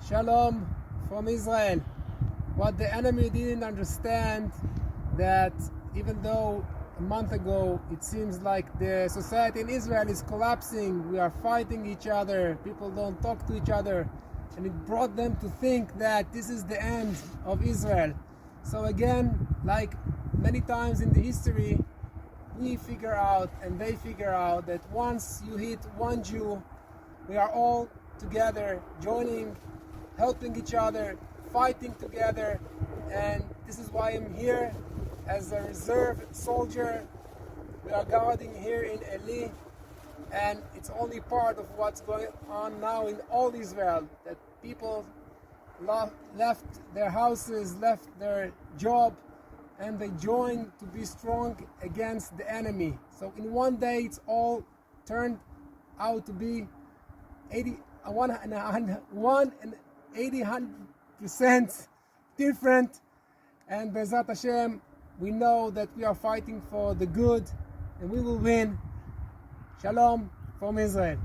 Shalom from Israel. What the enemy didn't understand, that even though a month ago it seems like the society in Israel is collapsing, we are fighting each other, people don't talk to each other, and it brought them to think that this is the end of Israel. So again, like many times in the history, we figure out and they figure out that once you hit one Jew, we are all together, joining, helping each other, fighting together. And this is why I'm here as a reserve soldier. We are guarding here in Eli, and it's only part of what's going on now in all Israel, that people left their houses, left their job, and they joined to be strong against the enemy. So in one day it's all turned out to be 180% different, and Be'ezrat Hashem, we know that we are fighting for the good and we will win. Shalom from Israel.